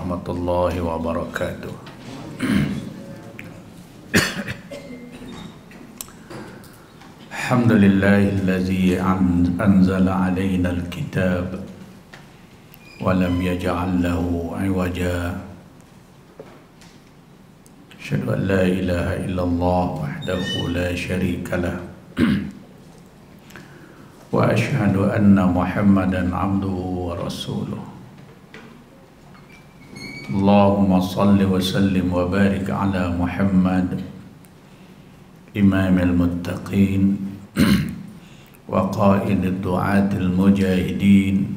warahmatullahi wabarakatuh. Alhamdulillahillazi anzala alaina alkitab wa lam yaj'al lahu 'iwaja. Asyhadu an la ilaha illallah wahdahu la syarika lah. Wa asyhadu anna Muhammadan 'abduhu wa rasuluh. Allahumma salli wa sallim wa barik ala Muhammad imamil muttaqin wa qaidid du'atil mujahidin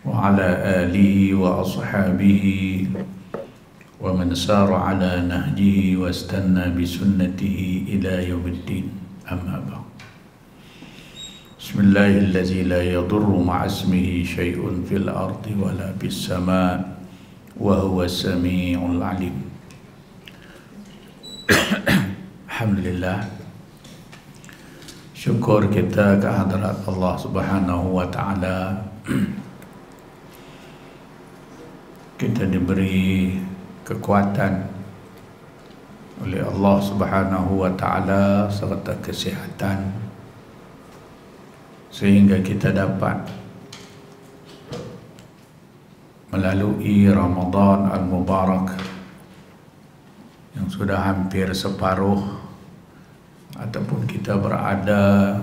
wa ala alihi wa ashabihi wa man sara ala nahjihi wa istanna bi sunnatihi ila yaumiddin. Amma ba'd. Bismillahirrahmanirrahim. La yadurru ma'asmihi syai'un fil ardi wa la bis sama' wa huwa sami'ul alim. Alhamdulillah, syukur kita kehadrat Allah Subhanahu wa taala. Kita diberi kekuatan oleh Allah Subhanahu wa taala serta kesihatan sehingga kita dapat melalui Ramadan Al-Mubarak yang sudah hampir separuh, ataupun kita berada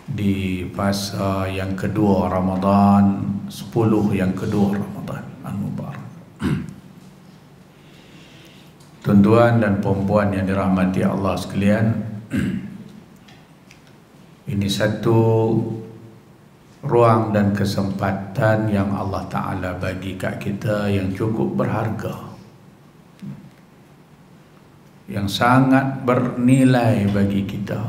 di fasa yang kedua Ramadan, 10 yang kedua Ramadan Al-Mubarak. Tuan-tuan dan puan-puan yang dirahmati Allah sekalian, ini satu ruang dan kesempatan yang Allah Ta'ala bagi kat kita yang cukup berharga, yang sangat bernilai bagi kita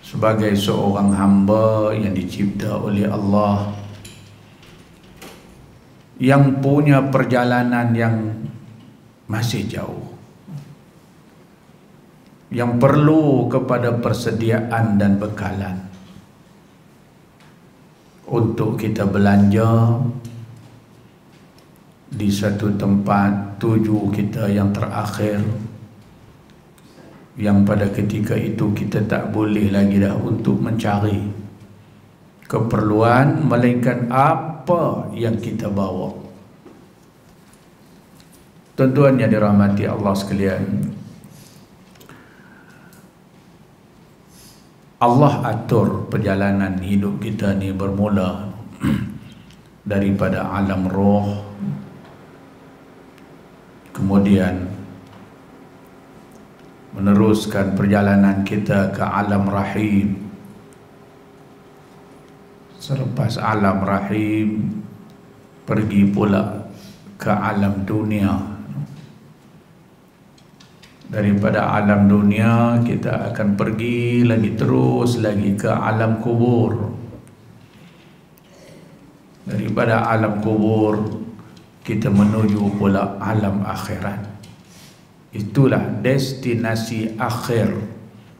sebagai seorang hamba yang dicipta oleh Allah, yang punya perjalanan yang masih jauh, yang perlu kepada persediaan dan bekalan untuk kita belanja di satu tempat tuju kita yang terakhir, yang pada ketika itu kita tak boleh lagi dah untuk mencari keperluan, melainkan apa yang kita bawa. Tuan-tuan yang dirahmati Allah sekalian, Allah atur perjalanan hidup kita ni bermula daripada alam roh, kemudian meneruskan perjalanan kita ke alam rahim. Selepas alam rahim, pergi pula ke alam dunia. Daripada alam dunia kita akan pergi lagi, terus lagi ke alam kubur. Daripada alam kubur kita menuju pula alam akhirat. Itulah destinasi akhir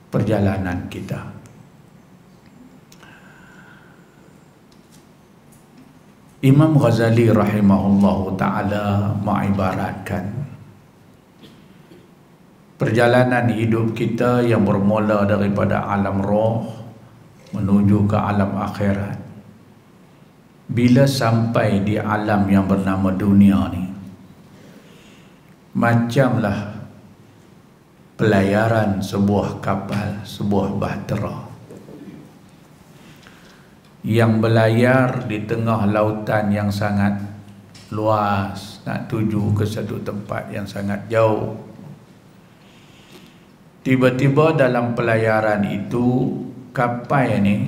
perjalanan kita. Imam Ghazali rahimahullahu ta'ala mengibaratkan perjalanan hidup kita yang bermula daripada alam roh menuju ke alam akhirat. Bila sampai di alam yang bernama dunia ni, macamlah pelayaran sebuah kapal, sebuah bahtera yang berlayar di tengah lautan yang sangat luas, nak tuju ke satu tempat yang sangat jauh. Tiba-tiba dalam pelayaran itu, kapal ni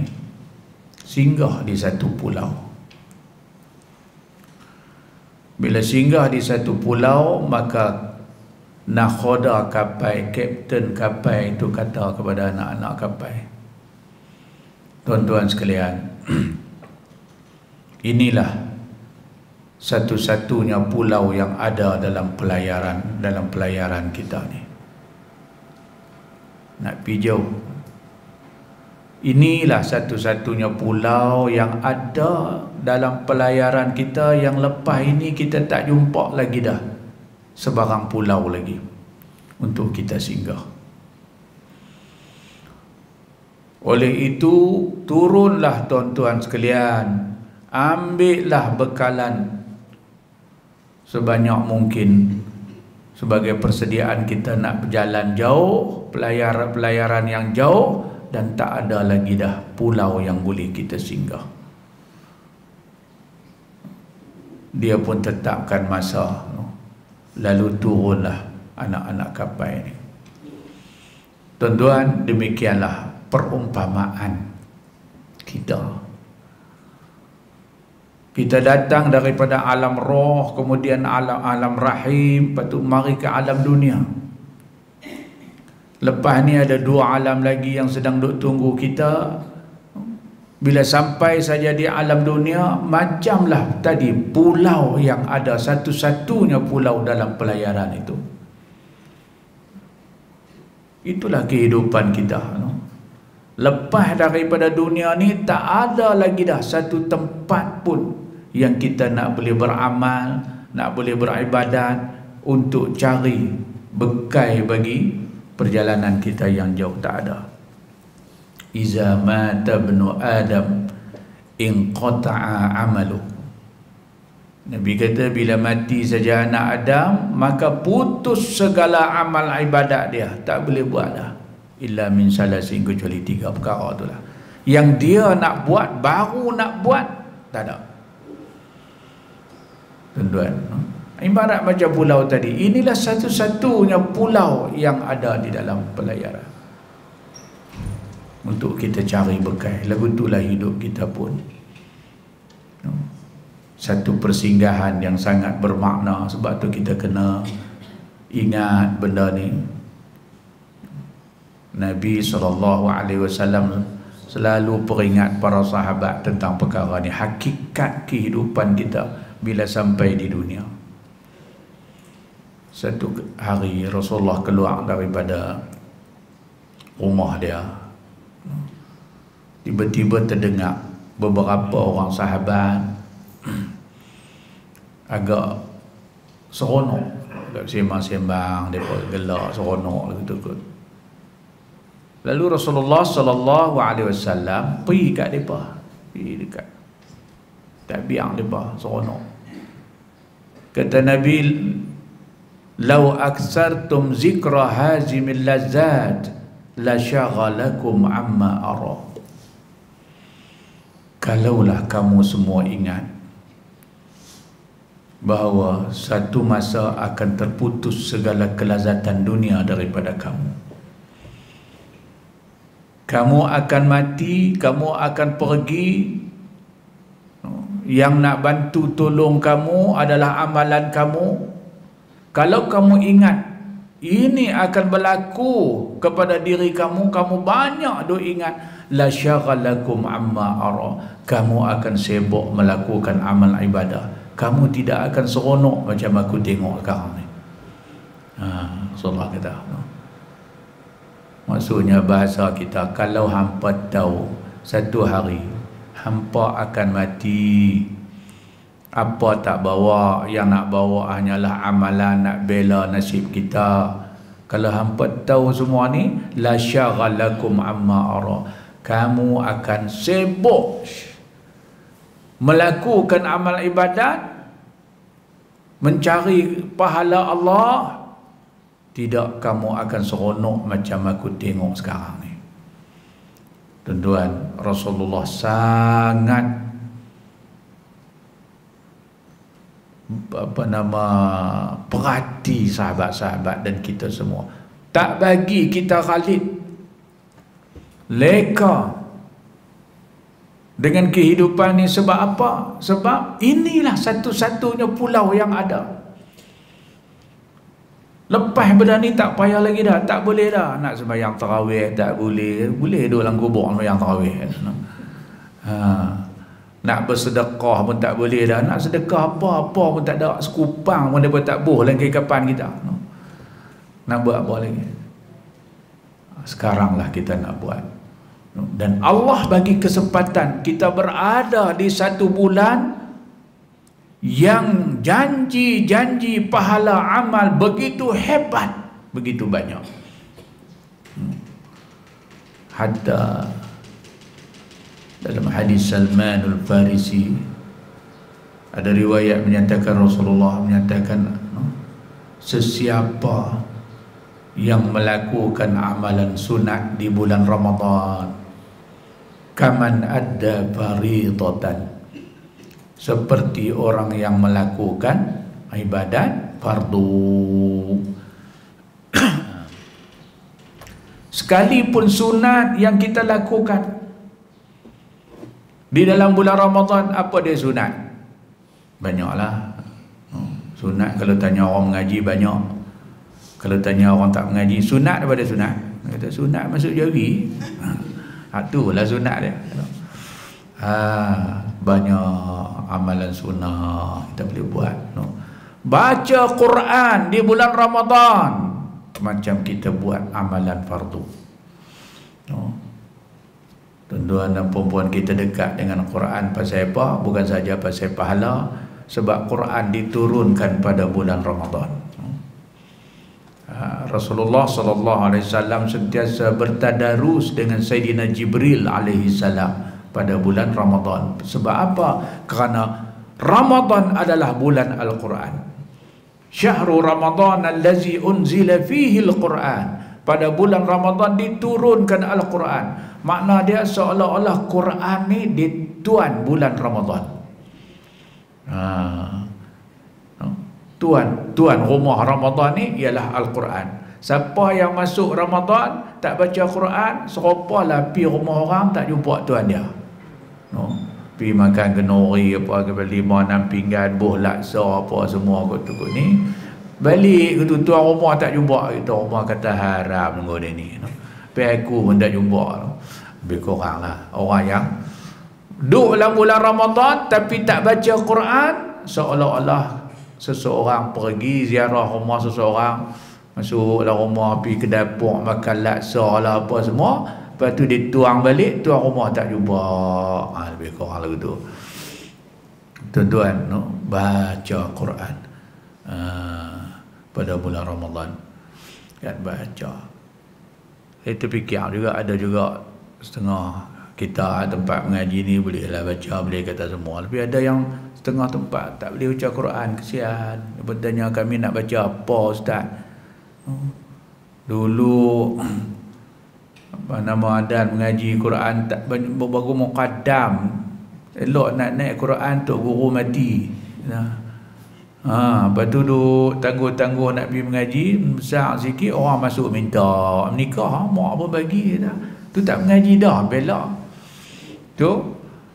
singgah di satu pulau. Bila singgah di satu pulau, maka nakhoda kapal, kapten kapal itu kata kepada anak-anak kapal, tuan-tuan sekalian, inilah satu-satunya pulau yang ada dalam pelayaran kita ni. Nak pergi jauh, inilah satu-satunya pulau yang ada dalam pelayaran kita yang lepas ini kita tak jumpa lagi dah sebarang pulau lagi untuk kita singgah. Oleh itu, turunlah tuan-tuan sekalian, ambillah bekalan sebanyak mungkin sebagai persediaan kita nak berjalan jauh, pelayaran yang jauh, dan tak ada lagi dah pulau yang boleh kita singgah. Dia pun tetapkan masa, lalu turunlah anak-anak kapal ini. Tuan-tuan, demikianlah perumpamaan kita. Kita datang daripada alam roh, kemudian alam rahim, lepas tu mari ke alam dunia. Lepas ni ada dua alam lagi yang sedang duk tunggu kita. Bila sampai saja di alam dunia, macamlah tadi pulau yang ada, satu-satunya pulau dalam pelayaran itu. Itulah kehidupan kita. Lepas daripada dunia ni, tak ada lagi dah satu tempat pun yang kita nak boleh beramal, nak boleh beribadat untuk cari bekai bagi perjalanan kita yang jauh. Tak ada. Iza mata ibnu Adam inqata'a amalu. Nabi kata bila mati saja anak Adam, maka putus segala amal ibadat dia, tak boleh buat dah. Illa min salasin, kecuali tiga perkara itulah yang dia nak buat, baru nak buat, tak ada. Tuan-tuan, ibarat macam pulau tadi, inilah satu-satunya pulau yang ada di dalam pelayaran untuk kita cari bekai. Lagu itulah hidup kita pun satu persinggahan yang sangat bermakna. Sebab tu kita kena ingat benda ni. Nabi SAW selalu peringat para sahabat tentang perkara ni, hakikat kehidupan kita bila sampai di dunia. Satu hari Rasulullah keluar daripada rumah dia, tiba-tiba terdengar beberapa orang sahabat agak seronok, sembang-sembang, mereka gelak seronok gitu kot. Lalu Rasulullah SAW pergi kat mereka, pergi dekat, tak biar mereka seronok. Kata Nabi, "Lau aksartum zikra hazimil lazzat la syaghalakum amma ara." Kalaulah kamu semua ingat bahawa satu masa akan terputus segala kelazatan dunia daripada kamu. Kamu akan mati, kamu akan pergi. Yang nak bantu tolong kamu adalah amalan kamu. Kalau kamu ingat ini akan berlaku kepada diri kamu, kamu banyak duk ingat, la syaghalakum amma ara, kamu akan sibuk melakukan amal ibadah. Kamu tidak akan seronok macam aku tengok sekarang ni. Rasulullah kata, maksudnya bahasa kita, kalau hampa tahu satu hari hampa akan mati, apa tak bawa, yang nak bawa hanyalah amalan nak bela nasib kita. Kalau hampa tahu semua ni, la syaghalakum amma ara, kamu akan sibuk melakukan amal ibadat, mencari pahala Allah. Tidak kamu akan seronok macam aku tengok sekarang ni. Tuan-tuan, Rasulullah sangat perhati sahabat-sahabat dan kita semua. Tak bagi kita Khalid leka dengan kehidupan ni. Sebab apa? Sebab inilah satu-satunya pulau yang ada. Lepas benda ni tak payah lagi dah, tak boleh dah nak sembahyang tarawih, tak boleh. Boleh duduk dalam kubur sembahyang tarawih. Nak bersedekah pun tak boleh dah. Nak sedekah apa-apa pun tak ada, sekupang pun dia tak boh dalam kehidupan kita. Nak buat apa lagi? Sekaranglah kita nak buat. Dan Allah bagi kesempatan kita berada di satu bulan yang janji-janji pahala amal begitu hebat, begitu banyak. Hatta dalam hadis Salman al-Farisi ada riwayat menyatakan, Rasulullah menyatakan, sesiapa yang melakukan amalan sunat di bulan Ramadan, kaman adda faridatan, seperti orang yang melakukan ibadat fardu. Sekalipun sunat yang kita lakukan di dalam bulan Ramadan, apa dia sunat? Banyaklah. Sunat kalau tanya orang mengaji banyak. Kalau tanya orang tak mengaji, sunat daripada sunat. Kata sunat masuk jari. Itulah sunat dia. Banyak amalan sunnah kita boleh buat. Baca Quran di bulan Ramadan macam kita buat amalan fardu. Tuan-tuan dan puan-puan, kita dekat dengan Quran pasal apa? Bukan saja pasal pahala, sebab Quran diturunkan pada bulan Ramadan. Rasulullah sallallahu alaihi wasallam sentiasa bertadarus dengan Sayyidina Jibril alaihi salam pada bulan Ramadan. Sebab apa? Kerana Ramadan adalah bulan Al-Quran. Syahrul Ramadan allazi unzila fihi Al-Quran. Pada bulan Ramadan diturunkan Al-Quran. Makna dia seolah-olah Quran ni di tuan bulan Ramadan. Tuan rumah Ramadan ni ialah Al-Quran. Siapa yang masuk Ramadan tak baca Quran, serupalah pi rumah orang tak jumpa tuan dia. Pi makan kenori apa ke 5-6 pinggan buah laksa apa semua kot ni. Balik ke tuan rumah tak jumpa, kita rumah kata harap nunggu dia ni. Pi aku pun tak jumpa. Lebih kurang lah orang yang duduk dalam bulan Ramadan tapi tak baca Quran, seolah-olah seseorang pergi ziarah rumah seseorang, masuk dalam rumah, pergi ke dapur makan laksa lah apa semua, lepas tu dia tuang balik, tuan rumah tak jumpa. Lebih kurang lagu tu. Tuan-tuan, baca Quran pada bulan Ramadan, kan, baca. Saya terfikir juga, ada juga setengah kita tempat mengaji ni bolehlah baca, boleh kata semua, tapi ada yang setengah tempat tak boleh baca Quran, kesian. Dia bertanya, kami nak baca apa Ustaz? Dulu apa nama adan mengaji Quran tak baru muqaddam, elok nak naik Quran tu guru mati. Lepas tu duk tangguh-tangguh nak pergi mengaji, besar sikit orang masuk minta menikah, mak apa bagi dah. Tu tak mengaji dah, bela. Tu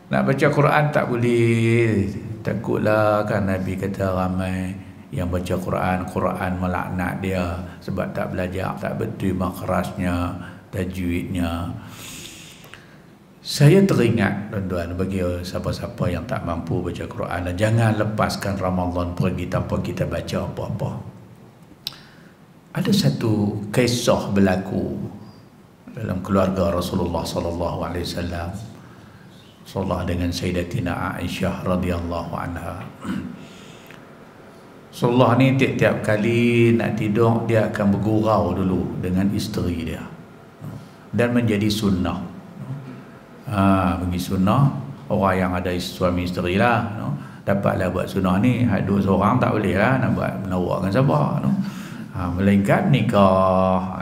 nak baca Quran tak boleh. Takutlah kan Nabi kata ramai yang baca Quran melaknat dia sebab tak belajar, tak betul makhrajnya, tajwidnya. Saya teringat, tuan-tuan, bagi siapa-siapa yang tak mampu baca Quran, jangan lepaskan Ramadan pergi tanpa kita baca apa-apa. Ada satu kisah berlaku dalam keluarga Rasulullah sallallahu alaihi wasallam. Rasulullah dengan Sayyidatina Aisyah radhiyallahu anha. Rasulullah ni tiap-tiap kali nak tidur dia akan bergurau dulu dengan isteri dia, dan menjadi sunnah. Bagi sunnah orang yang ada suami isteri lah, dapatlah buat sunnah ni. Dua seorang tak boleh lah nak buat menawakkan siapa, melainkan nikah.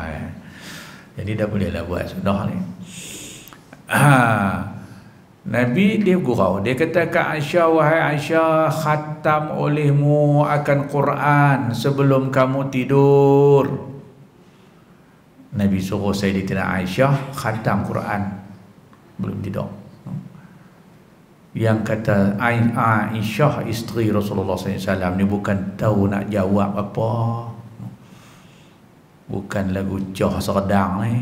Jadi dah boleh lah buat sunnah ni. Nabi dia gurau, dia kata ke Aisyah, wahai Aisyah, khatam olehmu akan Quran sebelum kamu tidur. Nabi suruh Sayyidatina Aisyah khatam Quran belum tidur. Yang kata Aisyah isteri Rasulullah SAW ni bukan tahu nak jawab apa, bukan lagu Cah Serdang ni.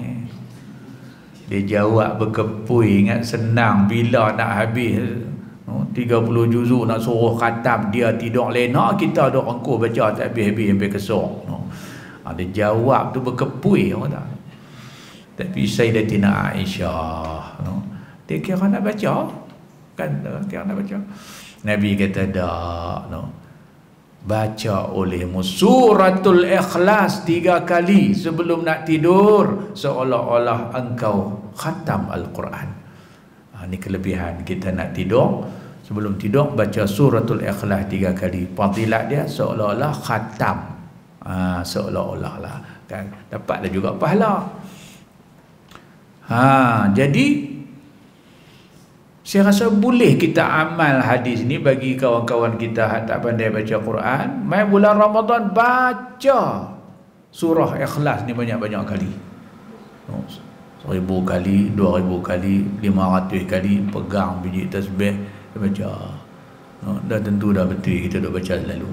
Dia jawab berkepui, ingat senang bila nak habis 30 juzuk nak suruh khatam, dia tidur lena, kita duk rengkuh baca tak habis-habis sampai kesong. Dia jawab tu berkepui, orang tak. Tapi Sayyidatina Aisyah, no, dia kira nak baca kan, kira nak baca. Nabi kata dak, no, baca olehmu suratul Ikhlas 3 kali sebelum nak tidur, seolah-olah engkau khatam Al-Quran. Ini kelebihan kita nak tidur. Sebelum tidur baca suratul Ikhlas 3 kali. Fadilat dia seolah-olah khatam. Seolah-olah lah kan, dapatlah juga pahala. Jadi saya rasa boleh kita amal hadis ni bagi kawan-kawan kita yang tak pandai baca Quran. Mai bulan Ramadan baca surah Ikhlas ni banyak-banyak kali. 1000 kali, 2000 kali, 500 kali, pegang biji tasbih baca. Dah tentu dah betul kita dah baca selalu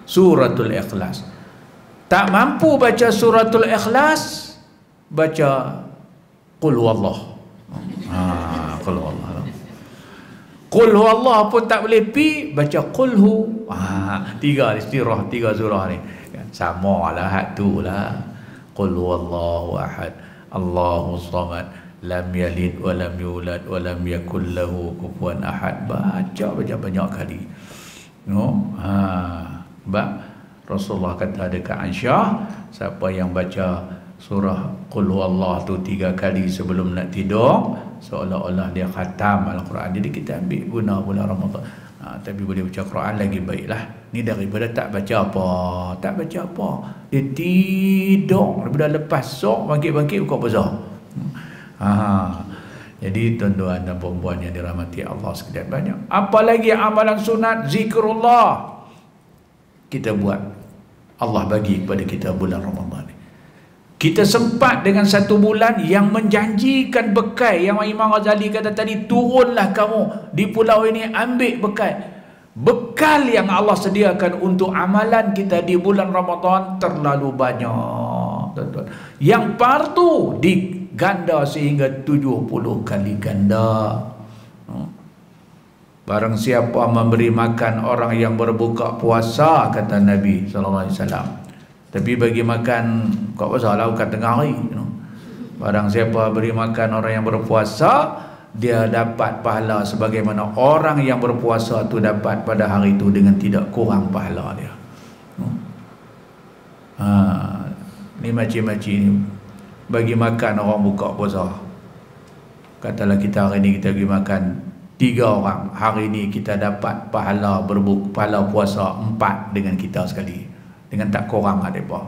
suratul Ikhlas. Tak mampu baca suratul Ikhlas, baca Qul huwallah. Qul huwallah. Qul huwallah pun tak boleh pi, baca Qul hu. 3 istirah, 3 surah ni. Sama lah hak tu lah. Qul huwallahu ahad, Allahu samad, lam yalid wa lam yulad wa lam yakul lahu kufuwan ahad. Baca banyak kali. No? Sebab Rasulullah kata dekat Aisyah, siapa yang baca surah Qul huwallah tu 3 kali sebelum nak tidur, seolah-olah dia khatam Al-Quran. Jadi kita ambil guna bulan Ramadan. Tapi boleh baca Quran lagi baiklah. Ni daripada tak baca apa. Tak baca apa, dia tidur daripada lepas sok bangkit-bangkit buka puasa. Jadi tuan-tuan dan puan-puan yang dirahmati Allah sekalian, banyak apalagi amalan sunat, zikrullah kita buat. Allah bagi kepada kita bulan Ramadan ni. Kita sempat dengan 1 bulan yang menjanjikan bekal, yang Imam Ghazali kata tadi, turunlah kamu di pulau ini ambil bekal. Bekal yang Allah sediakan untuk amalan kita di bulan Ramadan terlalu banyak, tuan-tuan. Yang fardu diganda sehingga 70 kali ganda. Barang siapa memberi makan orang yang berbuka puasa, kata Nabi SAW. Tapi bagi makan buka puasa lah, bukan tengah hari. Barang siapa beri makan orang yang berpuasa, dia dapat pahala sebagaimana orang yang berpuasa tu dapat pada hari itu dengan tidak kurang pahala dia. Ni macam-macam ni. Bagi makan orang buka puasa, katalah kita hari ni kita bagi makan 3 orang, hari ni kita dapat pahala pahala puasa 4 dengan kita sekali, dengan tak kurang ada apa.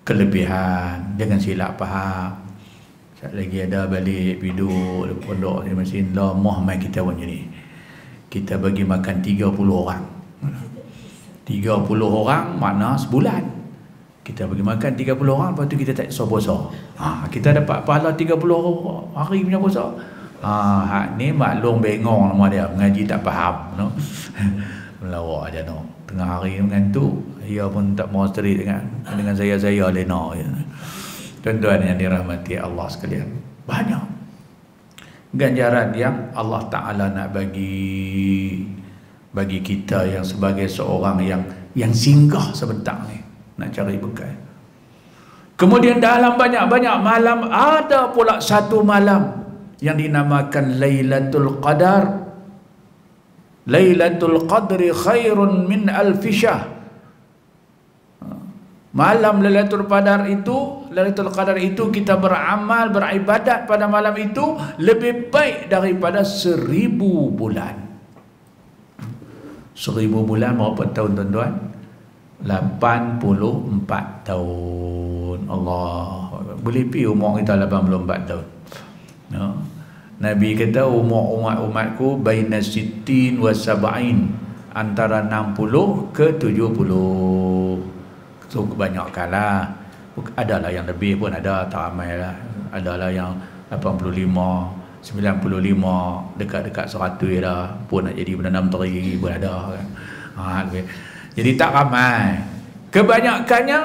Kelebihan, jangan silap faham. Sekejap lagi ada balik piduk pondok di masjid lemah mai kita pun ni. Kita bagi makan 30 orang. 30 orang makna sebulan. Kita bagi makan 30 orang, lepas tu kita tak puasa. Kita dapat pahala 30 hari punya puasa. Hak ni maklum bengong nama dia, mengaji tak faham, no. Melawak aja no. Tengah hari mengantuk, ia pun tak mau street dengan saya lena. Tuan-tuan yang dirahmati Allah sekalian, banyak ganjaran yang Allah Ta'ala nak bagi kita yang sebagai seorang yang singgah sebentar ni nak cari bekal. Kemudian dalam banyak-banyak malam ada pula satu malam yang dinamakan Lailatul Qadar. Lailatul Qadri khairun min alfi syahr. Malam Lailatul Qadar itu kita beramal, beribadat pada malam itu lebih baik daripada 1000 bulan. 1000 bulan berapa tahun tuan-tuan? 84 tahun. Allah, boleh pi umur kita 84 tahun. Nabi kata umur umatku baina 60 wa 70, antara 60 ke 70. So kebanyakan lah. Adalah yang lebih pun ada, tak ramai lah. Adalah yang 85, 95, dekat-dekat 100 dah pun nak jadi Perdana Menteri pun ada kan. Jadi tak ramai. Kebanyakannya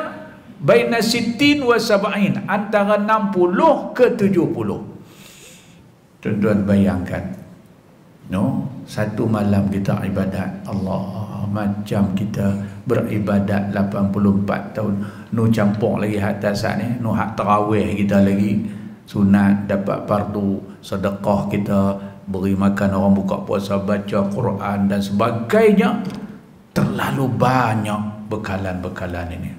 baina 60 wa 70, antara 60 ke 70. Tuan-tuan bayangkan, no, satu malam kita ibadat Allah macam kita beribadat 84 tahun. Nu campur lagi hak tasat ni, nu hak tarawih kita lagi, sunat, dapat fardu, sedekah kita, beri makan orang buka puasa, baca Quran dan sebagainya. Terlalu banyak bekalan-bekalan ini.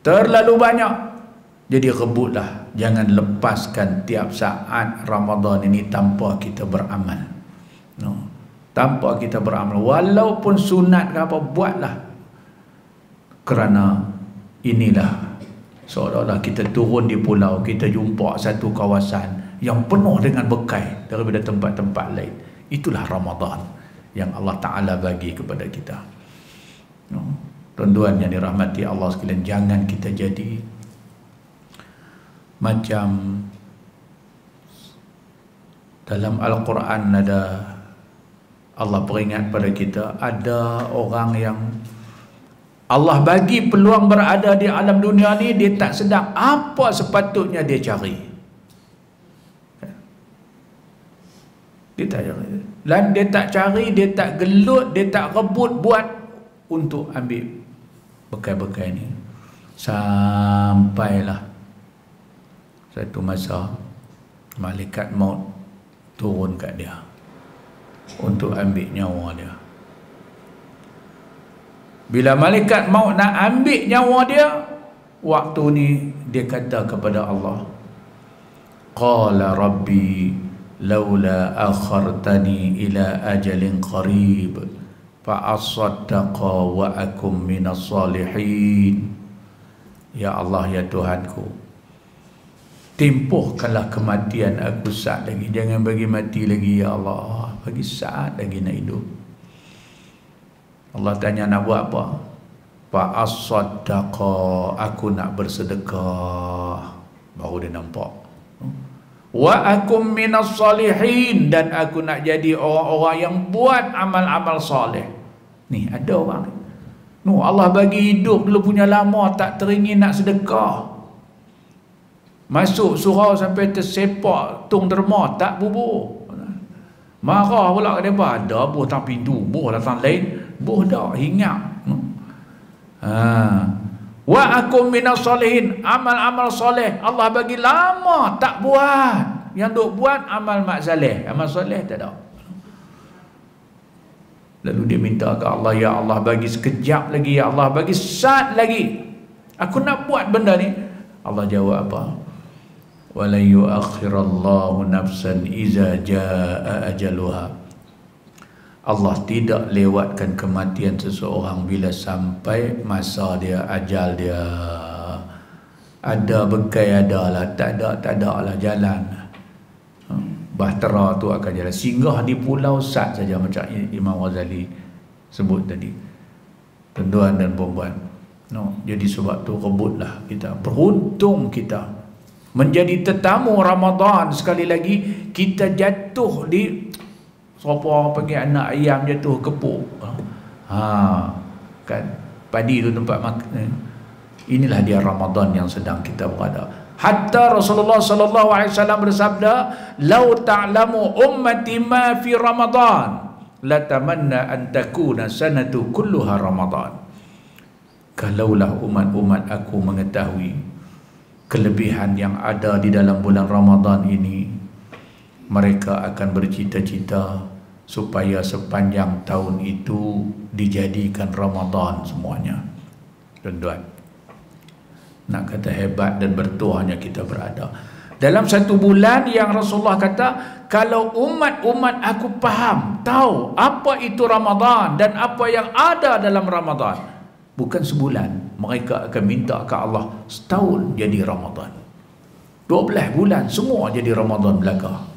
Terlalu banyak. Jadi rebutlah, jangan lepaskan tiap saat Ramadan ini tanpa kita beramal. Tanpa kita beramal, walaupun sunat ke apa, buatlah. Kerana inilah seolah-olah kita turun di pulau, kita jumpa satu kawasan yang penuh dengan bekai daripada tempat-tempat lain. Itulah Ramadan yang Allah Ta'ala bagi kepada kita. Tuan-tuan yang dirahmati Allah sekalian, jangan kita jadi macam dalam Al-Quran ada, Allah peringat pada kita, ada orang yang Allah bagi peluang berada di alam dunia ni, dia tak sedar apa sepatutnya dia cari. Dia tak cari. Dan dia tak cari, dia tak gelut, dia tak rebut buat untuk ambil bekai-bekai ni. Sampailah satu masa malaikat maut turun kat dia untuk ambil nyawa dia. Bila malaikat maut nak ambil nyawa dia, waktu ni dia kata kepada Allah, qala rabbi laula akhartani ila ajalin qarib fa asaddaqa wa akum minas salihin. Ya Allah, ya Tuhanku, tempuhkanlah kematian aku saat lagi, jangan bagi mati lagi ya Allah, bagi saat lagi nak hidup. Allah tanya nak buat apa? Fa asaddaqa, aku nak bersedekah. Baru dia nampak. Wa akum minas salihin, dan aku nak jadi orang-orang yang buat amal-amal soleh. Ni ada orang ni. Allah bagi hidup dulu punya lama, tak teringin nak sedekah. Masuk surau sampai tersepak tung derma, tak bubur. Marah pula ke dia, ada buh tang pintu, buh datang lain, buh dah hinggap. Wa akum minas salihin, amal-amal soleh Allah bagi lama tak buat. Yang duk buat amal mak saleh, amal soleh tak ada. Lalu dia minta ke Allah, ya Allah bagi sekejap lagi, ya Allah bagi saat lagi, aku nak buat benda ni. Allah jawab apa? Wala yuakhirallahu nafsan iza jaa ajaluha. Allah tidak lewatkan kematian seseorang bila sampai masa dia, ajal dia. Ada bekai adalah, tak ada lah jalan. Bahtera tu akan jalan. Singgah di pulau Sat saja, macam Imam Ghazali sebut tadi. Tuan-tuan dan puan-puan, jadi sebab tu rebutlah kita. Beruntung kita menjadi tetamu Ramadan. Sekali lagi kita jatuh di, siapa orang panggil anak ayam jatuh kepuk, kan padi tu tempat makan. Inilah dia Ramadan yang sedang kita berada. Hatta Rasulullah sallallahu alaihi wasallam bersabda, "Lau ta'lamu ummati ma fi Ramadan, la tamanna an takuna sanatu kulluha Ramadan." Kalaulah umat-umat aku mengetahui kelebihan yang ada di dalam bulan Ramadan ini, mereka akan bercita-cita supaya sepanjang tahun itu dijadikan Ramadan semuanya. Tuan-tuan, nak kata hebat dan bertuahnya kita berada dalam satu bulan yang Rasulullah kata, kalau umat-umat aku faham, tahu apa itu Ramadan dan apa yang ada dalam Ramadan, bukan sebulan, mereka akan minta ke Allah setahun jadi Ramadan, 12 bulan semua jadi Ramadan belaka.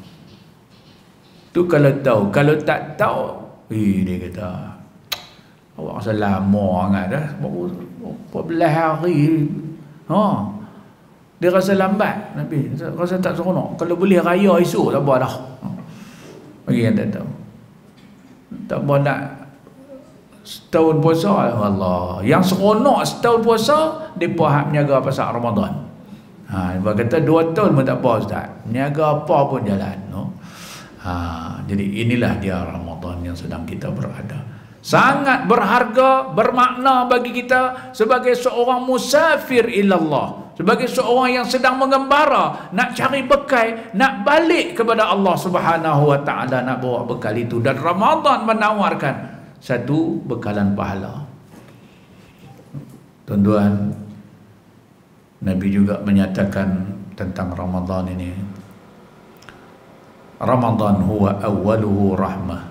Tu kalau tahu. Kalau tak tahu, dia kata, awak rasa lama sangat dah, 14 hari. Dia rasa lambat, Nabi rasa tak seronok. Kalau boleh raya esok tak apa dah. Bagi yang tak tahu, tak apa nak setahun puasa. Allah, yang seronok setahun puasa, mereka hak menjaga pasal Ramadan. Dia kata 2 tahun pun tak apa Ustaz, menjaga apa pun jalan. Jadi inilah dia Ramadan yang sedang kita berada. sangat berharga, bermakna bagi kita sebagai seorang musafir ilallah, sebagai seorang yang sedang mengembara, nak cari bekal, nak balik kepada Allah Subhanahu wa taala, nak bawa bekal itu. Dan Ramadan menawarkan satu bekalan pahala. Tuan-tuan, Nabi juga menyatakan tentang Ramadan ini, Ramadan huwa awwaluhu rahmah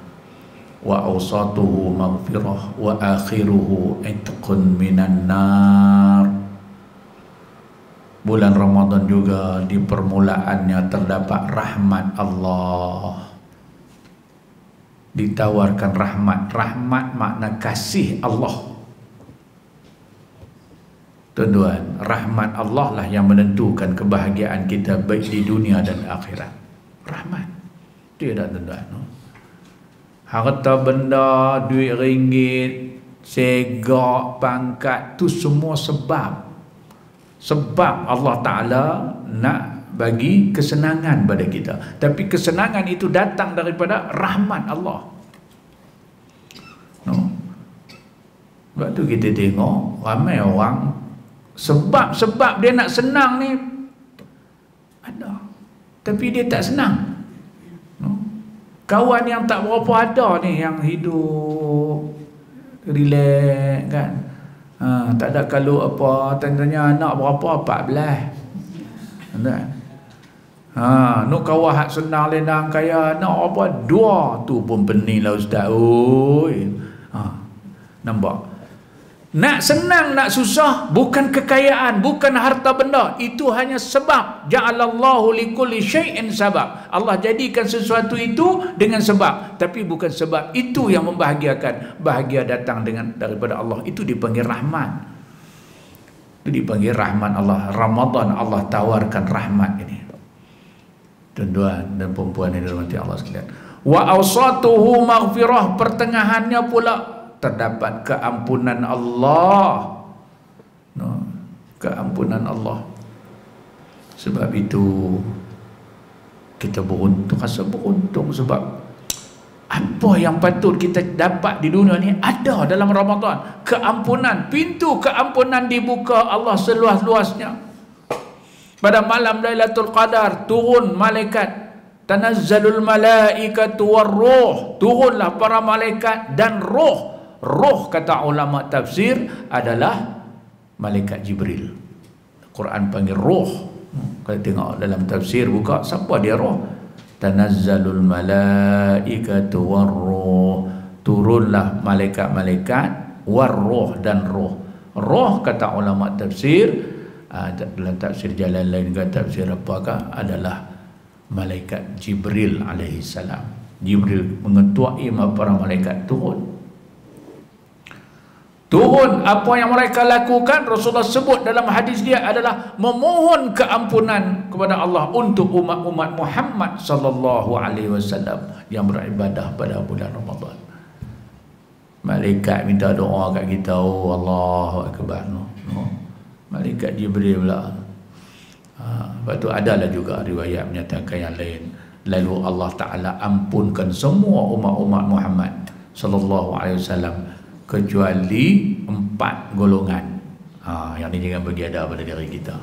wa awsatuhu maghfirah wa akhiruhu itqun minan nar. Bulan Ramadan juga di permulaannya terdapat rahmat Allah. Ditawarkan rahmat. Rahmat makna kasih Allah. Tuan-tuan, rahmat Allah lah yang menentukan kebahagiaan kita baik di dunia dan akhirat. Rahmat. Tidak, tuan-tuan. Harta benda, duit ringgit, segak, pangkat, tu semua sebab. Sebab Allah Ta'ala nak bagi kesenangan pada kita. Tapi kesenangan itu datang daripada rahmat Allah. No. Sebab tu kita tengok ramai orang sebab dia nak senang ni ada, tapi dia tak senang. Kawan yang tak berapa ada ni, yang hidup relax kan, tak ada kalau apa, tanya anak berapa, 14 kan. Nuk kawan hak senang lenang kaya nak apa 2 tu pun pening lah ustaz. Oi. Nampak? Nak senang, nak susah bukan kekayaan, bukan harta benda. Itu hanya sebab. Ja'alallahu likulli syai'in sabab. Allah jadikan sesuatu itu dengan sebab. Tapi bukan sebab itu yang membahagiakan. Bahagia datang daripada Allah. Itu dipanggil rahmat. Itu dipanggil rahmat Allah. Ramadan Allah tawarkan rahmat ini. Tuan-tuan dan perempuan yang dirahmati Allah sekalian. Wa awsatuhu maghfirah. Pertengahannya pula terdapat keampunan Allah. Keampunan Allah. Sebab itu kita beruntung, rasa beruntung sebab apa yang patut kita dapat di dunia ni ada dalam Ramadan. Keampunan, pintu keampunan dibuka Allah seluas-luasnya. Pada malam Lailatul Qadar turun malaikat, tanazzalul malaikatu warruh, turunlah para malaikat dan roh. Roh kata ulama tafsir adalah malaikat Jibril. Quran panggil roh. Kalau tengok dalam tafsir buka, siapa dia roh? Tanazzalul malaikatu warruh, turunlah malaikat-malaikat, warruh dan roh. Roh kata ulama tafsir, dalam tafsir Jalalain ke tafsir apakah, adalah malaikat Jibril alaihi salam. Jibril mengetuai para malaikat turun. Turun, apa yang mereka lakukan Rasulullah sebut dalam hadis dia adalah memohon keampunan kepada Allah untuk umat-umat Muhammad sallallahu alaihi wasallam yang beribadah pada bulan Ramadan. Malaikat minta doa kat kita, oh Allahu akbar. Malaikat Jibril pula. Lepas tu adalah juga riwayat menyatakan yang lain. Lalu Allah Ta'ala ampunkan semua umat-umat Muhammad sallallahu alaihi wasallam kecuali 4 golongan. Yang ni jangan bagi ada pada diri kita.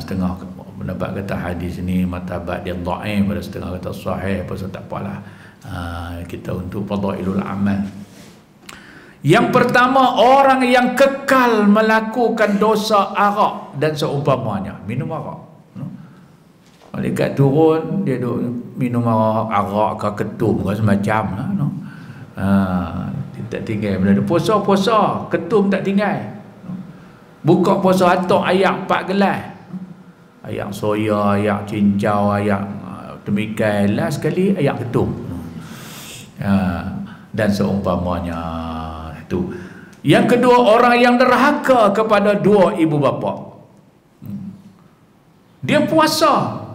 Setengah pendapat kata hadis ni martabat dia dhaif, pada setengah kata sahih, pasal tak apalah. Kita untuk fadailul amal. Yang pertama, orang yang kekal melakukan dosa arak dan seumpamanya, minum arak. Malaikat turun, dia duk minum arak ke ketum ke semacam lah, no? Tak tinggal benda tu. Puasa-puasa ketum tak tinggal. Buka puasa atok ayak 4 gelas. Ayak soya, ayak cincau, ayak demikian lah sekali ayak ketum. Dan seumpamanya itu. Yang kedua, orang yang derhaka kepada 2 ibu bapa. Dia puasa,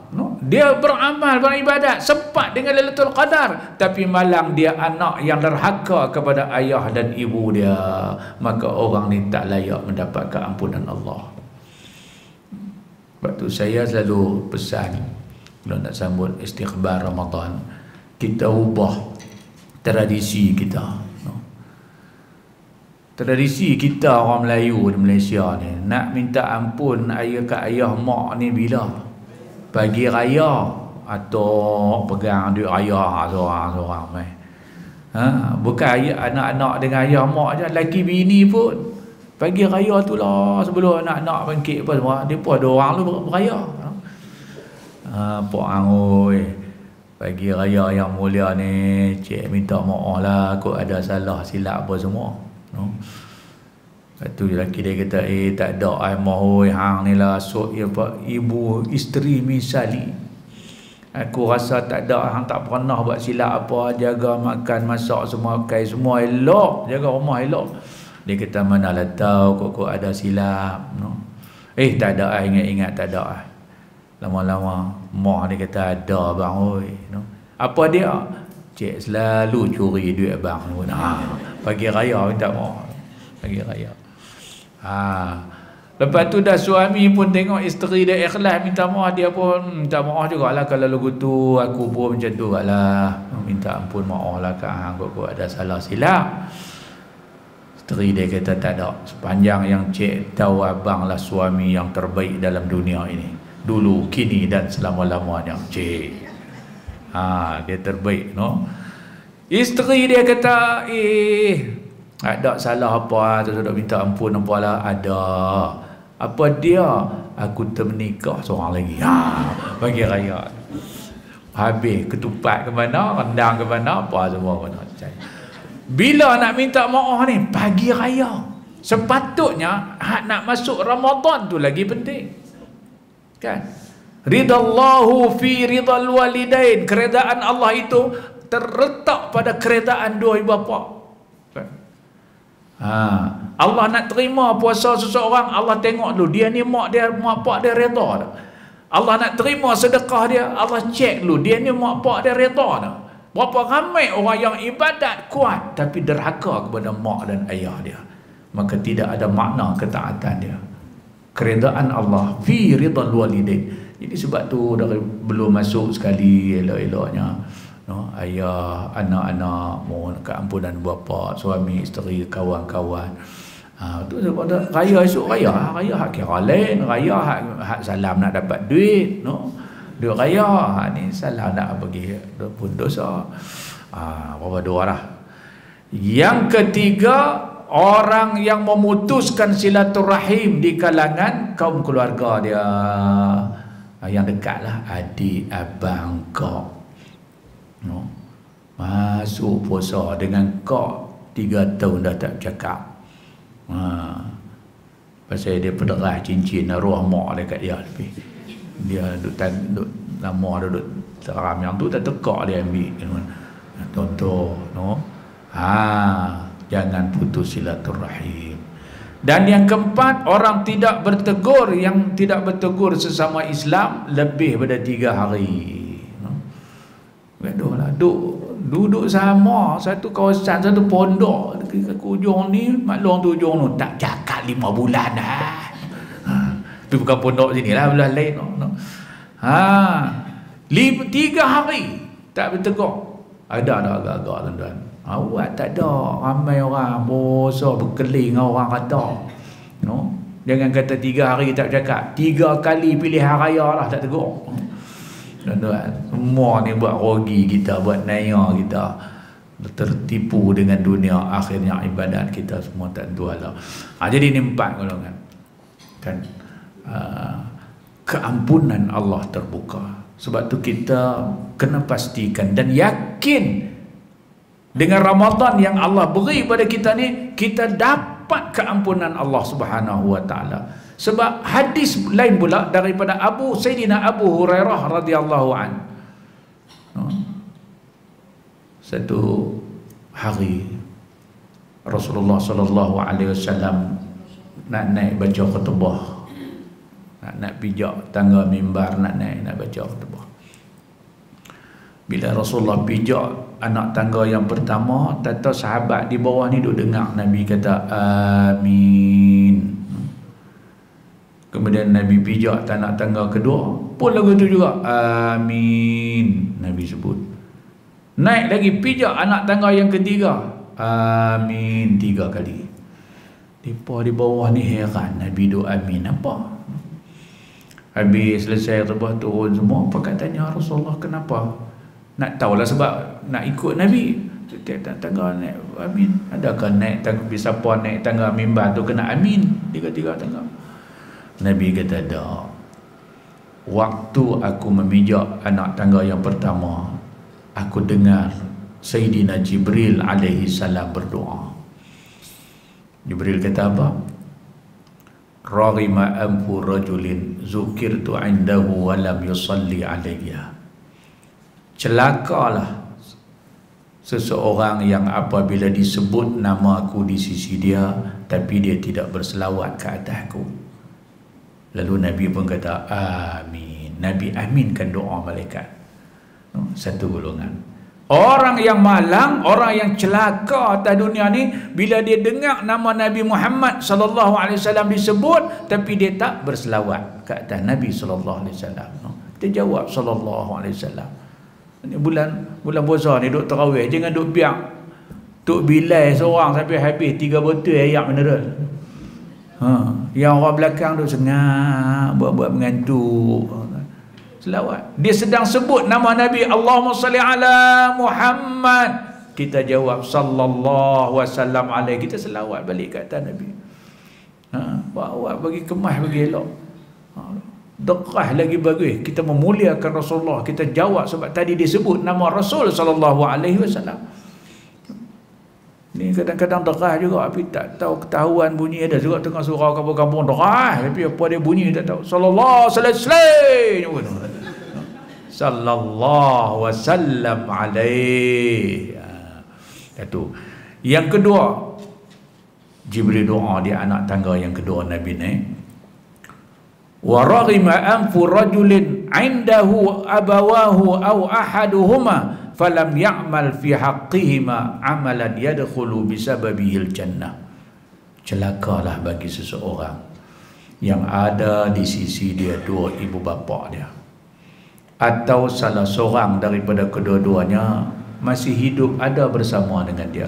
dia beramal, beribadat, sempat dengan Lailatul Qadar, tapi malang dia anak yang derhaka kepada ayah dan ibu dia, maka orang ni tak layak mendapat keampunan Allah. Sebab tu saya selalu pesan kalau nak sambut istiqbal Ramadan, kita ubah tradisi kita. Tradisi kita orang Melayu di Malaysia ni, nak minta ampun ayah kat ayah mak ni bila? Pagi raya atau pegang duit ayah seorang-seorang mai. Bukan ayah, anak-anak dengan ayah mak je, laki bini pun pagi raya tu lah, sebelum anak-anak bangkit apa semua, depa ada orang lu beraya. Pak angoi, pagi raya yang mulia ni, cik minta maaf lah, aku ada salah silap apa semua. Lepas tu lelaki dia kata, tak ada mahoi hang ni lah ibu isteri misali. Aku rasa tak ada, hang tak pernah buat silap apa, jaga makan, masak semua, kai semua elok, jaga rumah elok. Dia kata, manalah tahu kok ada silap. Tak ada, ingat-ingat tak ada. Lama-lama mak dia kata, ada bang oi. Apa dia? Cik selalu curi duit abang. Pagi raya minta maaf. Pagi raya. Lepas tu dah suami pun tengok isteri dia ikhlas minta maaf, dia pun minta maaf jugalah. Kalau lagu tu aku pun macam tu lah, minta ampun maaf lah kak, kok ada salah silap. Isteri dia kata, tak ada, sepanjang yang cik tahu abang lah suami yang terbaik dalam dunia ini, dulu, kini dan selama-lamanya. Cik dia terbaik, Isteri dia kata, ada salah apa, sudah minta ampun apa lah. Ada. Apa dia? Aku termenikah seorang lagi. Bagi raya. Habis ketupat ke mana, rendang ke mana, apa semua mana. Bila nak minta maaf ni? Pagi raya. Sepatutnya nak masuk Ramadan tu lagi penting. Kan? Ridallahu fi ridal walidain. Keredaan Allah itu terletak pada keredaan dua ibu bapa. Allah nak terima puasa seseorang, Allah tengok dulu dia ni mak pak dia reda tak. Allah nak terima sedekah dia, Allah cek dulu dia ni mak pak dia reda tak. Berapa ramai orang yang ibadat kuat tapi derhaka kepada mak dan ayah dia, maka tidak ada makna ketaatan dia. Keredaan Allah fi ridal walidain. Jadi sebab tu dari belum masuk sekali elok-eloknya ayah, anak-anak mohon keampunan bapa, suami, isteri, kawan-kawan. Tu sebab raya esok raya hak kira lain, raya hak salam nak dapat duit, duit raya, ni salah nak bagi pun dosa. Berapa dua lah. Yang ketiga, orang yang memutuskan silaturahim di kalangan kaum keluarga dia yang dekat lah, adik, abang, kau. Masuk puasa dengan kau 3 tahun dah tak bercakap. Pasal dia pederah cincin arwah mak dekat dia lebih. Dia duduk lama duduk teram yang tu tak tekak dia ambil. Contoh, jangan putus silaturahim. Dan yang keempat, orang tidak bertegur, yang tidak bertegur sesama Islam lebih pada 3 hari. Duduk sama satu kawasan, satu pondok ke ujung ni, maklum tu ujung tu tak cakap 5 bulan dah. Tapi bukan pondok sini lah, belah lain. 3 hari tak bertegur. Ada agak-agak tuan-tuan. Awak tak ada, ramai orang bosan berkeling orang kata. Jangan kata 3 hari tak cakap, 3 kali pilihan raya lah tak tegur. Tuan-tuan, semua ni buat rogi kita, buat naya kita, tertipu dengan dunia, akhirnya ibadat kita semua tak tentu Allah. Jadi ni 4 golongan kan. Keampunan Allah terbuka. Sebab tu kita kena pastikan dan yakin dengan Ramadan yang Allah beri pada kita ni, kita dapat keampunan Allah Subhanahu wa taala. Sebab hadis lain pula daripada Sayyidina Abu Hurairah radhiyallahu an. Satu hari Rasulullah sallallahu alaihi wasallam nak naik baca khutbah, nak pijak tangga mimbar, nak naik nak baca khutbah. Bila Rasulullah pijak anak tangga yang pertama, tata sahabat di bawah ni duk dengar Nabi kata amin. Kemudian Nabi pijak anak tangga kedua, pun lagu tu juga amin Nabi sebut. Naik lagi pijak anak tangga yang ketiga. Amin 3 kali. Mereka di bawah ni heran Nabi doa amin apa? Habis selesai khutbah turun semua, pakai tanya Rasulullah kenapa? Nak tahulah sebab nak ikut Nabi. Setiap tangga naik amin. Adakah naik tangga, siapa naik tangga mimbar tu kena amin 3 tangga? Nabi kata tak. Waktu aku memijak anak tangga yang pertama, aku dengar Sayyidina Jibril alaihi salam berdoa. Jibril kata apa? Raghima anfu rajulin zukirtu indahu wa lam yusalli alayya. Celakalah seseorang yang apabila disebut nama aku di sisi dia tapi dia tidak berselawat ke atasku. Lalu Nabi pun kata amin. Nabi aminkan doa malaikat. Satu golongan. Orang yang malang, orang yang celaka atas dunia ni, bila dia dengar nama Nabi Muhammad sallallahu alaihi wasallam disebut tapi dia tak berselawat ke atas Nabi sallallahu alaihi wasallam. Dia jawab sallallahu alaihi wasallam. Ini bulan puasa ni duk tarawih, jangan duk biar tok bilai seorang sampai habis 3 botol air mineral. Yang orang belakang duk sengah buat-buat mengantuk. Selawat. Dia sedang sebut nama Nabi, Allahumma salli ala Muhammad. Kita jawab sallallahu wasallam alaihi. Kita selawat balik kat atas Nabi. Bawa bagi kemas, bagi elok. Dekah lagi bagus. Kita memuliakan Rasulullah. Kita jawab sebab tadi dia sebut nama Rasul sallallahu alaihi wasallam. Ni kadang-kadang dekah juga tapi tak tahu ketahuan bunyi. Ada juga tengah surau kampung-kampung dekah tapi apa dia bunyi tak tahu. Sallallahu alaihi wasallam. Sallallahu wasallam alaihi. Satu. Yang kedua, Jibril doa di anak tangga yang kedua Nabi ni. Wa raghima anfu rajulin indahu abawahu aw ahaduhuma falam ya'mal fi haqqihima amalan yadkhulu bisababihil jannah. Celakalah bagi seseorang yang ada di sisi dia dua ibu bapa dia, atau salah seorang daripada kedua-duanya masih hidup ada bersama dengan dia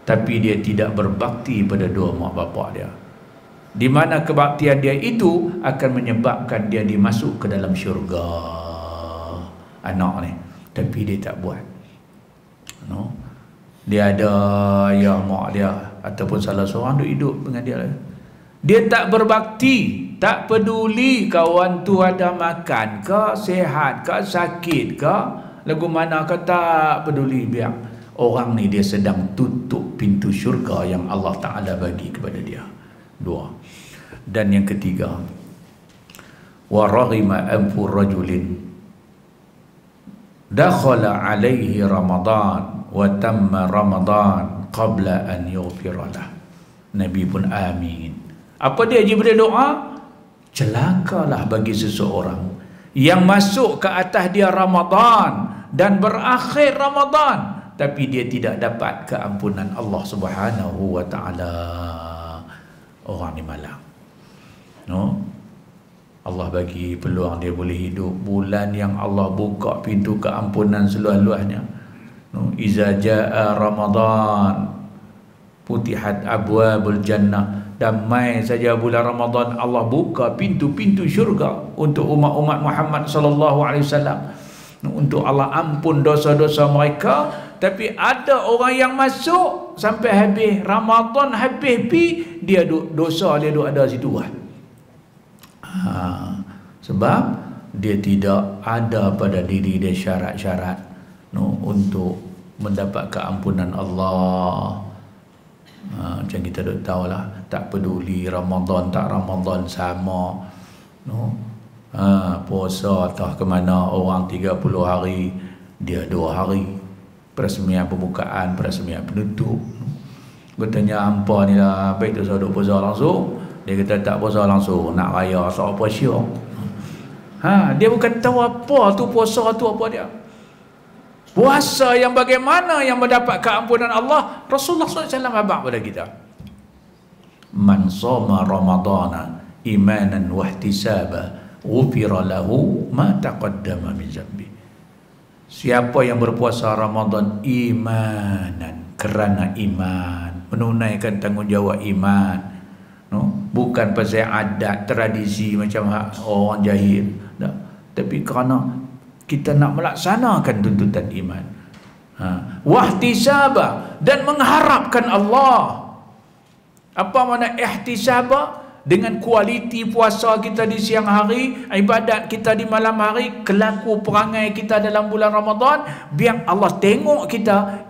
tapi dia tidak berbakti pada dua mak bapa dia, di mana kebaktian dia itu akan menyebabkan dia dimasuk ke dalam syurga anak ni, tapi dia tak buat. Dia ada ayah mak dia ataupun salah seorang duk hidup dengan dia, dia tak berbakti, tak peduli kawan tu ada makan ke, sihat ke, sakit ke, lagu mana ke, tak peduli. Biar orang ni dia sedang tutup pintu syurga yang Allah Ta'ala bagi kepada dia. 2. Dan yang ketiga, wa raghima anfu rajulin dakhala alaihi Ramadan wa tamma Ramadan qabla an yughfira lah. Nabi pun amin. Apa dia Jibril doa? Celakalah bagi seseorang yang masuk ke atas dia Ramadan dan berakhir Ramadan tapi dia tidak dapat keampunan Allah Subhanahu wa taala. Orang ni malang. Allah bagi peluang dia boleh hidup bulan yang Allah buka pintu keampunan seluas-luasnya. Iza jaa Ramadan futihat abwabul jannah. Dan mai saja bulan Ramadan Allah buka pintu-pintu syurga untuk umat-umat Muhammad sallallahu alaihi wasallam, untuk Allah ampun dosa-dosa mereka. Tapi ada orang yang masuk sampai habis Ramadan, habis dia dosa dia ada situ kan. Sebab dia tidak ada pada diri dia syarat-syarat untuk mendapat keampunan Allah. Macam kita dah tahu lah, tak peduli Ramadan tak Ramadan sama, puasa atau ke mana, orang 30 hari dia 2 hari, peresmian pembukaan, peresmian penutup. Katanya hampa ni lah baik tu saya duk puasa langsung, dia kata tak puasa langsung, nak raya so apa syok. Dia bukan tahu apa tu puasa tu apa dia. Puasa yang bagaimana yang mendapat keampunan Allah, Rasulullah SAW abang pada kita. Man shoma Ramadana imanan wa ihtisaba ghufira lahu ma taqaddama min dhanbi. Siapa yang berpuasa Ramadan imanan, kerana iman, menunaikan tanggungjawab iman, no? Bukan pasal adat, tradisi macam orang jahil, no? Tapi kerana kita nak melaksanakan tuntutan iman. Wahtisaba, dan mengharapkan Allah. Apa makna ihtisaba? Dengan kualiti puasa kita di siang hari, ibadat kita di malam hari, kelaku perangai kita dalam bulan Ramadan, biar Allah tengok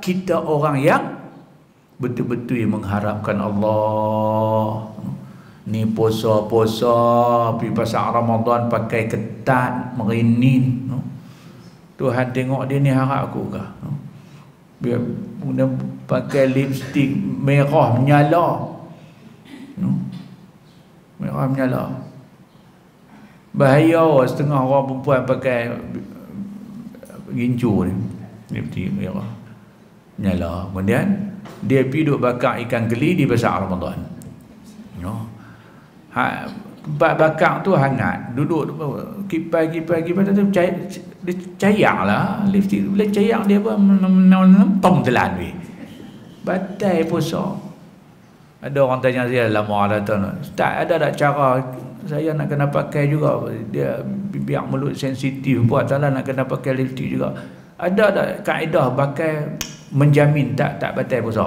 kita orang yang betul-betul mengharapkan Allah. Ni puasa-puasa pergi pasal Ramadan pakai ketat, merinin, no? Tuhan tengok dia ni harap aku kah? No? Biar pakai lipstick merah menyala, no? Merah menyala. Bahaya setengah orang perempuan pakai gincu ni, lipstick merah menyala. Kemudian dia pergi duduk bakar ikan keli di pasal Ramadan, no? Bakar tu hangat, duduk kipas tu dia cayak lah, lipstick bila cayak dia apa tom telan we. Batai puasa. Ada orang tanya saya lama dah tu, Ustaz ada tak cara saya nak kena pakai juga, dia biar mulut sensitif buat salah nak kena pakai lipstick juga. Ada tak kaedah pakai menjamin tak batai puasa?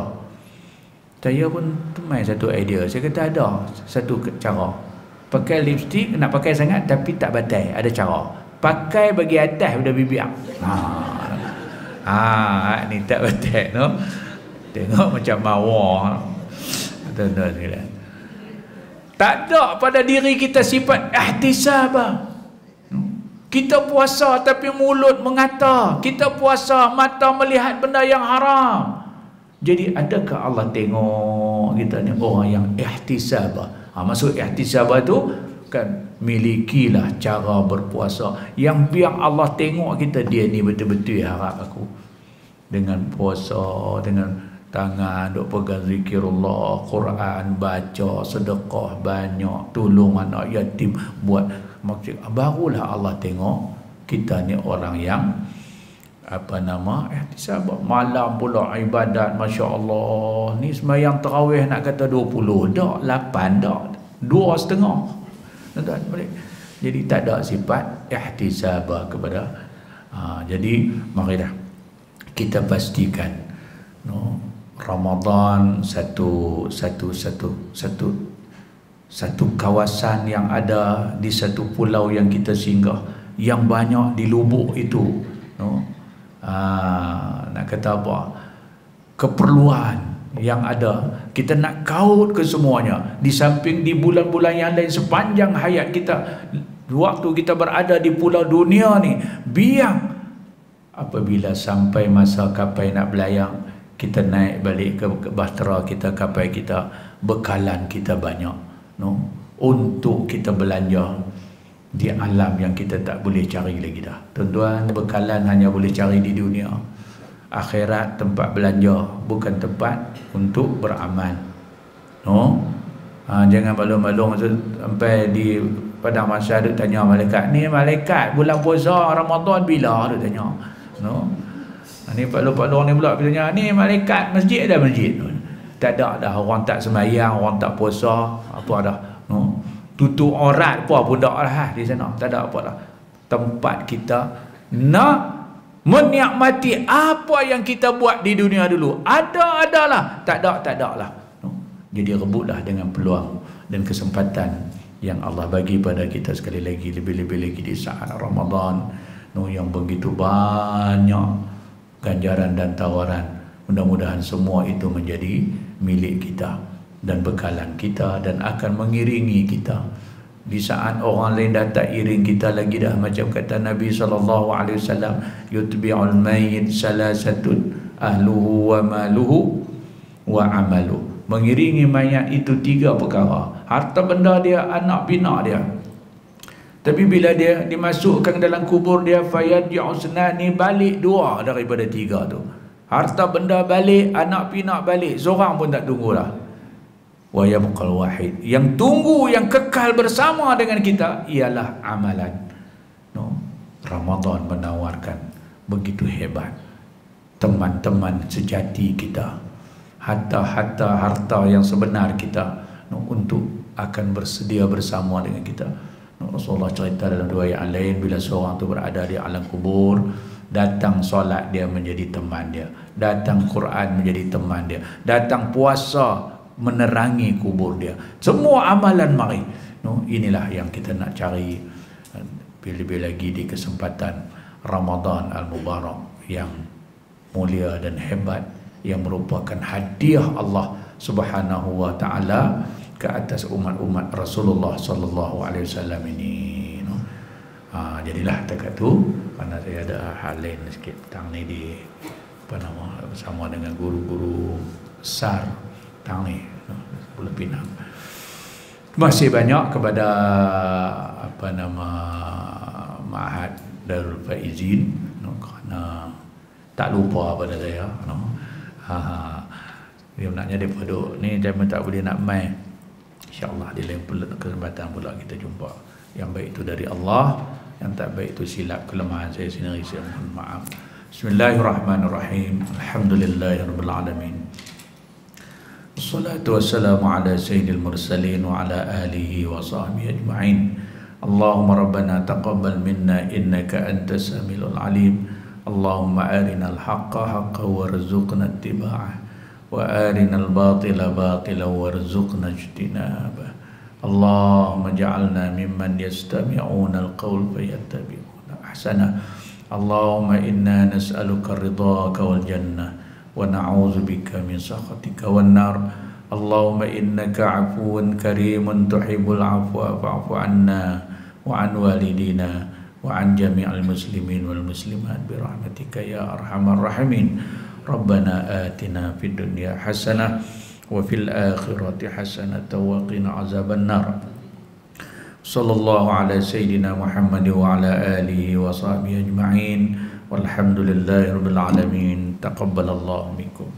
Saya pun main satu idea. Saya kata ada satu cara. Pakai lipstick nak pakai sangat tapi tak batai, ada cara. Pakai bagi atas pada bibir. Ni tak batai, no? Tengok macam mawar. Tuan-tuan sekalian. Tak ada pada diri kita sifat ihtisab. Kita puasa tapi mulut mengata. Kita puasa mata melihat benda yang haram. Jadi adakah Allah tengok kita ni orang yang ihtisab? Maksud ihtisab tu kan, milikilah cara berpuasa yang biar Allah tengok kita, dia ni betul-betul harap aku dengan puasa, dengan tangan duk pegang zikirullah, Quran baca, sedekah banyak, tolong anak yatim, buat maksud, barulah Allah tengok kita ni orang yang ihtisab. Malam pula ibadat, Masya Allah, ni sembahyang tarawih nak kata 20 dak, 8 dak, 2,5. Jadi tak ada sifat ihtisab kepada jadi marilah kita pastikan, no, Ramadan satu kawasan yang ada di satu pulau yang kita singgah, yang banyak di lubuk itu, no? Nak kata apa, keperluan yang ada, kita nak kaut ke semuanya. Di samping di bulan-bulan yang lain sepanjang hayat kita, waktu kita berada di pulau dunia ni, biar apabila sampai masa kapal nak belayang, kita naik balik ke bahtera kita, kapal kita, bekalan kita banyak, no? Untuk kita belanja di alam yang kita tak boleh cari lagi dah. Tuan-tuan, bekalan hanya boleh cari di dunia. Akhirat tempat belanja, bukan tempat untuk beramal, no? Jangan balong-balong sampai di padang mahsyar duk tanya malaikat, ni malaikat bulan puasa Ramadan bila, duk tanya, no? Ni balong-balong ni pula tanya, ni malaikat masjid ada masjid. Tak ada dah, orang tak sembahyang, orang tak puasa, apa dah, no? Tutup aurat pun tak lah di sana, tak ada apa dah. Tempat kita nak menikmati apa yang kita buat di dunia dulu. Adalah, tak ada lah, no? Jadi rebutlah dengan peluang dan kesempatan yang Allah bagi pada kita sekali lagi, lebih-lebih lagi di saat Ramadan, no, yang begitu banyak ganjaran dan tawaran. Mudah-mudahan semua itu menjadi milik kita dan bekalan kita, dan akan mengiringi kita di saat orang lain datang iring kita lagi dah. Macam kata Nabi SAW, yutbi'ul mayyit salasatun, ahluhu wa maluhu wa amalu. Mengiringi mayat itu 3 perkara: harta benda dia, anak pinak dia. Tapi bila dia dimasukkan dalam kubur dia, fayad'u sunani, balik 2 daripada 3 tu. Harta benda balik, anak pinak balik, seorang pun tak tunggulah. Wa yabqal wahid, yang tunggu, yang kekal bersama dengan kita ialah amalan, no? Ramadan menawarkan begitu hebat. Teman-teman sejati kita, harta yang sebenar kita, untuk akan bersedia bersama dengan kita. Rasulullah cerita dalam dua ayat lain, bila seorang tu berada di alam kubur, datang solat dia menjadi teman dia, datang Quran menjadi teman dia, datang puasa menerangi kubur dia, semua amalan mari. Inilah yang kita nak cari lebih-lebih lagi di kesempatan Ramadan Al-Mubarak yang mulia dan hebat, yang merupakan hadiah Allah Subhanahu wa taala ke atas umat-umat Rasulullah sallallahu alaihi wasallam ini. Jadilah dekat tu, kerana saya ada hal lain sikit petang ni di bersama dengan guru-guru besar petang ni Pulau Pinang. Terima kasih banyak kepada Ma'had Darul Faizin kerana tak lupa pada saya. Dia naknya dia duduk ni, saya tak boleh nak main. InsyaAllah di lain kesempatan pula kita jumpa. Yang baik itu dari Allah, yang tak baik itu silap kelemahan saya sendiri, saya mohon maaf. Bismillahirrahmanirrahim. Alhamdulillahirabbil alamin. Wassalatu wassalamu ala sayyidil mursalin wa ala alihi wa sahbihi ajma'in. Allahumma rabbana taqabbal minna innaka antas samiul alim. Allahumma arinal haqqa haqqan warzuqna ittiba'ah wa arinal batila batilan warzuqna ijtinabah. Allahumma ja'alna mimman yastami'una al-qawl fayattabi'una ahsana. Allahumma inna nas'aluka ridhaka wal jannah wa na'udzu bika min sakhatika wan nar. Allahumma innaka 'afuwun karimun tuhibbul 'afwa fa'fu 'anna wa 'an walidina wa 'an jami'il muslimin wal muslimat bi rahmatika ya arhamar rahimin. Rabbana atina fid dunya hasanah wa fil akhirati hasanah wa qina azaban nar. Sallallahu ala sayyidina Muhammad wa ala alihi wa sahbihi ajma'in. Walhamdulillahirabbil alamin. Taqabbalallahu minkum.